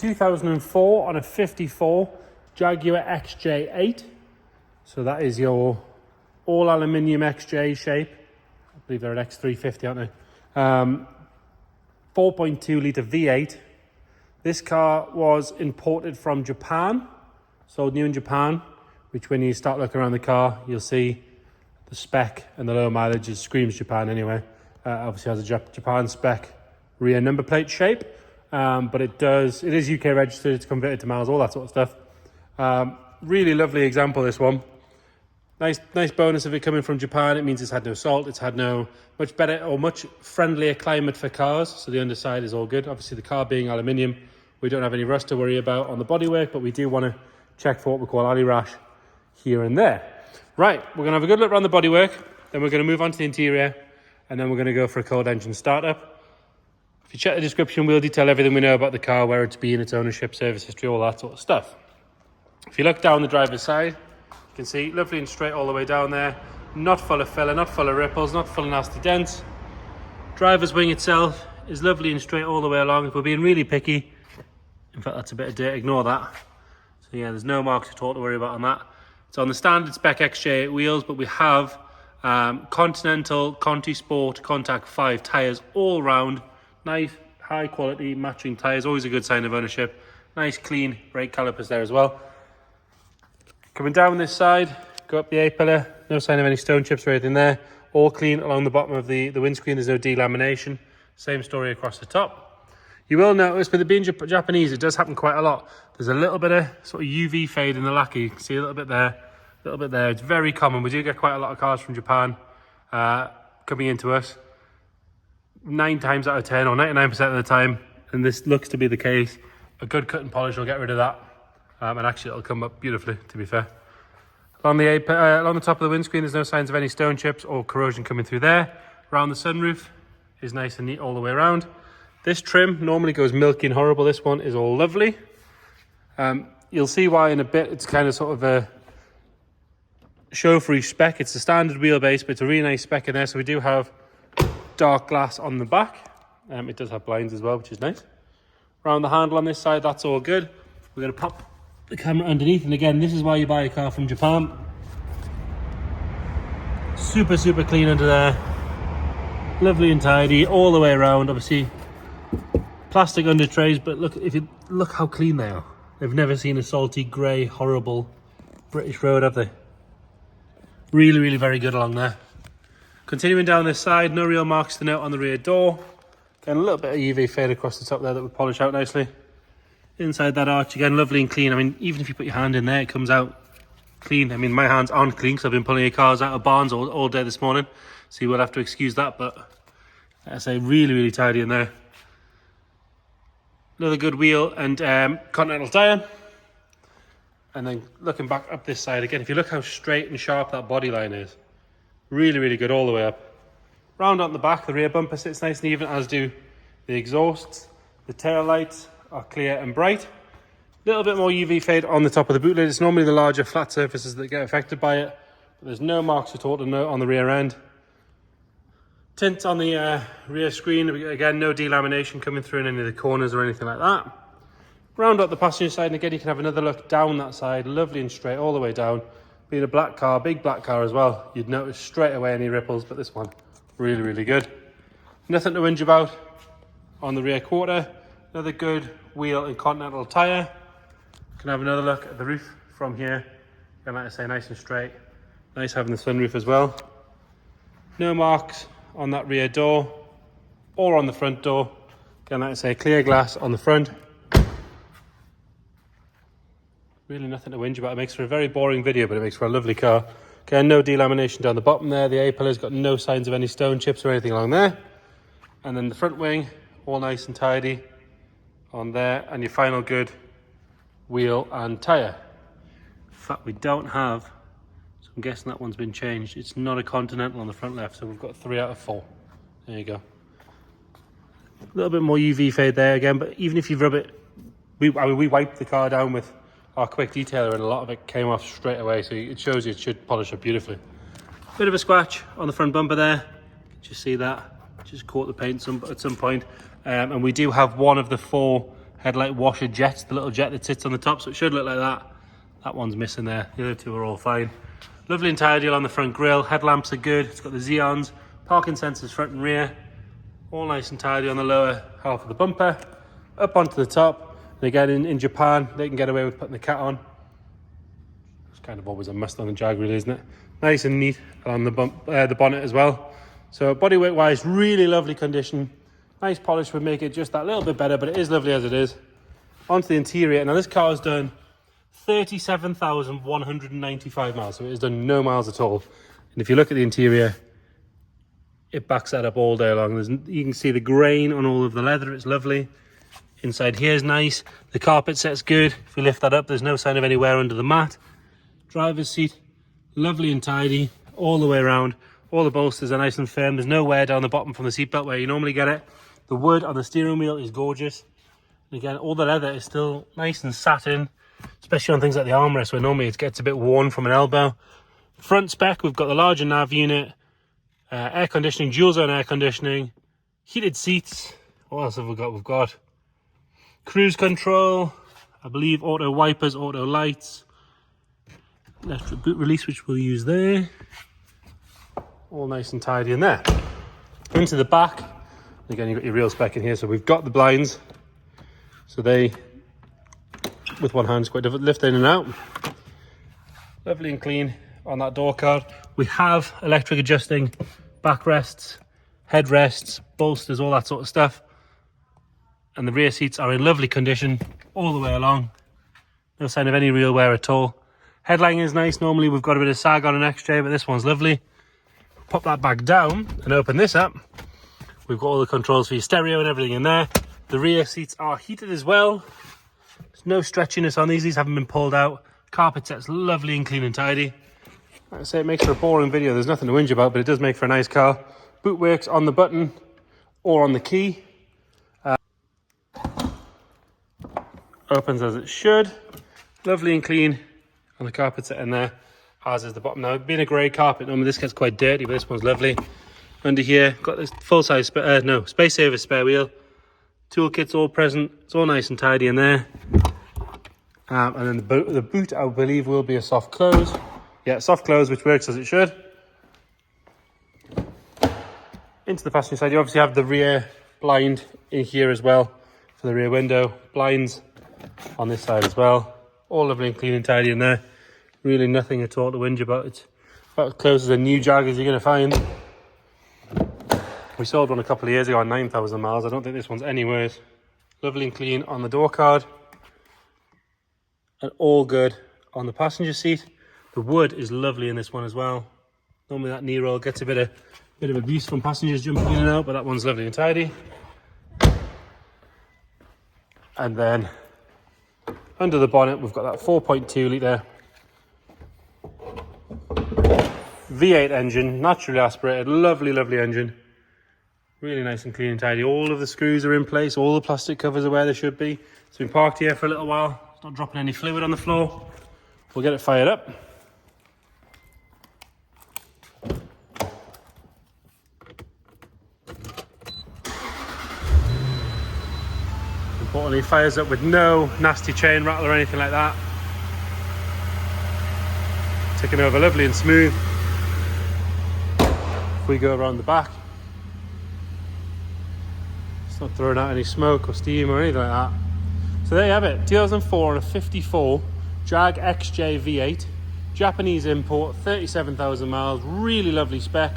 2004 on a 54 Jaguar XJ8. So that is your all aluminium XJ shape. I believe they're an X350, aren't they? 4.2 litre V8. This car was imported from Japan, sold new in Japan, which when you start looking around the car, you'll see the spec and the low mileage. It screams Japan anyway. Obviously has a Japan spec rear number plate shape, but it is UK registered, it's converted to miles, all that sort of stuff. Really lovely example, this one. Nice bonus of it coming from Japan. It means it's had no salt, it's had no much better or much friendlier climate for cars, so the underside is all good. Obviously the car being aluminium, we don't have any rust to worry about on the bodywork, but we do want to check for what we call alley rash here and there. Right, we're going to have a good look around the bodywork, then we're going to move on to the interior, and then we're going to go for a cold engine startup. If you check the description, we'll detail everything we know about the car, where it's been, its ownership, service history, all that sort of stuff. If you look down the driver's side, you can see lovely and straight all the way down there, not full of filler, not full of ripples, not full of nasty dents. Driver's wing itself is lovely and straight all the way along. If we're being really picky, in fact that's a bit of dirt, ignore that. So yeah, there's no marks at all to worry about on that. It's on the standard spec XJ8 wheels, but we have Continental Conti Sport Contact 5 tyres all round. Nice high quality matching tyres, always a good sign of ownership. Nice clean brake calipers there as well. Coming down this side, go up the A-pillar, no sign of any stone chips or anything there. All clean along the bottom of the windscreen, there's no delamination. Same story across the top. You will notice with it being Japanese, it does happen quite a lot. There's a little bit of sort of UV fade in the lacquer. You can see a little bit there, a little bit there. It's very common. We do get quite a lot of cars from Japan coming into us. 9 times out of 10 or 99% of the time, and this looks to be the case, a good cut and polish will get rid of that. And actually it'll come up beautifully, to be fair. Along the top of the windscreen, there's no signs of any stone chips or corrosion coming through there. Around the sunroof is nice and neat all the way around. This trim normally goes milky and horrible. This one is all lovely. You'll see why in a bit. It's kind of sort of a show-free spec. It's a standard wheelbase, but it's a really nice spec in there. So we do have dark glass on the back. It does have blinds as well, which is nice. Around the handle on this side, that's all good. We're going to pop the camera underneath, and again, this is why you buy a car from Japan. Super clean under there, lovely and tidy all the way around. Obviously plastic under trays, but look how clean they are. They've never seen a salty grey horrible British road, have they? Really very good along there. Continuing down this side, no real marks to note on the rear door. Again, a little bit of UV fade across the top there that we polish out nicely. Inside that arch, again, lovely and clean. I mean, even if you put your hand in there, it comes out clean. I mean, my hands aren't clean because I've been pulling your cars out of barns all day this morning. So you will have to excuse that, but like I say, really tidy in there. Another good wheel and Continental tyre. And then looking back up this side again, if you look how straight and sharp that body line is, really good all the way up. Round on the back, the rear bumper sits nice and even, as do the exhausts. The tail lights are clear and bright. A little bit more UV fade on the top of the boot lid. It's normally the larger flat surfaces that get affected by it, but there's no marks at all to note on the rear end. Tint on the rear screen, again, no delamination coming through in any of the corners or anything like that. Round up the passenger side, and again, you can have another look down that side, lovely and straight all the way down. Being a black car, big black car as well, you'd notice straight away any ripples, but this one, really good. Nothing to whinge about on the rear quarter. Another good wheel and Continental tyre. Can have another look at the roof from here. Again, like I say, nice and straight. Nice having the sunroof as well. No marks on that rear door or on the front door. Again, like I say, clear glass on the front. Really nothing to whinge about. It makes for a very boring video, but it makes for a lovely car. Again, no delamination down the bottom there. The A-pillar's got no signs of any stone chips or anything along there. And then the front wing, all nice and tidy on there, and your final good wheel and tyre. In fact, we don't have, so I'm guessing that one's been changed. It's not a Continental on the front left, so we've got 3 out of 4. There you go. A little bit more UV fade there again, but even if you rub it, we wiped the car down with our quick detailer, and a lot of it came off straight away, so it shows you it should polish up beautifully. Bit of a scratch on the front bumper there. Just see that, just caught the paint at some point. And we do have one of the 4 headlight washer jets, the little jet that sits on the top, so it should look like that. That one's missing there. The other two are all fine. Lovely and tidy on the front grille. Headlamps are good. It's got the Xeons, parking sensors front and rear. All nice and tidy on the lower half of the bumper. Up onto the top. And again, in Japan, they can get away with putting the cat on. It's kind of always a must on the Jag, really, isn't it? Nice and neat on the bonnet as well. So bodywork wise, really lovely condition. Nice polish would make it just that little bit better, but it is lovely as it is. Onto the interior. Now this car has done 37,195 miles, so it has done no miles at all. And if you look at the interior, it backs that up all day long. You can see the grain on all of the leather, it's lovely. Inside here is nice. The carpet set's good. If we lift that up, there's no sign of any wear under the mat. Driver's seat, lovely and tidy all the way around. All the bolsters are nice and firm. There's no wear down the bottom from the seatbelt where you normally get it. The wood on the steering wheel is gorgeous. And again, all the leather is still nice and satin, especially on things like the armrest where normally it gets a bit worn from an elbow. Front spec, we've got the larger nav unit, air conditioning, dual zone air conditioning, heated seats. What else have we got? We've got cruise control, I believe auto wipers, auto lights, electric boot release, which we'll use there. All nice and tidy in there. Into the back, again, you've got your real spec in here. So we've got the blinds. So they, with one hand, it's quite difficult to lift in and out. Lovely and clean on that door card. We have electric adjusting backrests, headrests, bolsters, all that sort of stuff. And the rear seats are in lovely condition all the way along. No sign of any real wear at all. Headlining is nice. Normally we've got a bit of sag on an XJ, but this one's lovely. Pop that back down and open this up. We've got all the controls for your stereo and everything in there. The rear seats are heated as well. There's no stretchiness on these. These haven't been pulled out. Carpet set's lovely and clean and tidy. Like I say, it makes for a boring video. There's nothing to whinge about, but it does make for a nice car. Boot works on the button or on the key. Opens as it should. Lovely and clean on the carpet set in there. As is the bottom. Now, being a grey carpet, normally this gets quite dirty, but this one's lovely. Under here, got this full-size, space saver spare wheel. Toolkit's all present. It's all nice and tidy in there. And then the boot, I believe, will be a soft close. Yeah, soft close, which works as it should. Into the passenger side, you obviously have the rear blind in here as well for the rear window. Blinds on this side as well. All lovely and clean and tidy in there. Really nothing at all to whinge about. It's about as close as a new Jag as you're going to find. We sold one a couple of years ago on 9,000 miles. I don't think this one's anywhere. Lovely and clean on the door card. And all good on the passenger seat. The wood is lovely in this one as well. Normally that knee roll gets a bit of abuse from passengers jumping in and out, but that one's lovely and tidy. And then under the bonnet, we've got that 4.2 litre V8 engine, naturally aspirated, lovely, lovely engine. Really nice and clean and tidy. All of the screws are in place, all the plastic covers are where they should be. It's been parked here for a little while. It's not dropping any fluid on the floor. We'll get it fired up. Importantly, fires up with no nasty chain rattle or anything like that. Ticking over lovely and smooth. If we go around the back, it's not throwing out any smoke or steam or anything like that. So there you have it, 2004 and a 54 Jag XJ V8, Japanese import, 37,000 miles, really lovely spec,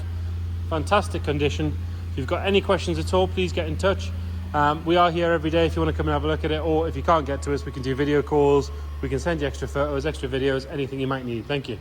fantastic condition. If you've got any questions at all, please get in touch. We are here every day if you want to come and have a look at it, or if you can't get to us, we can do video calls, we can send you extra photos, extra videos, anything you might need. Thank you.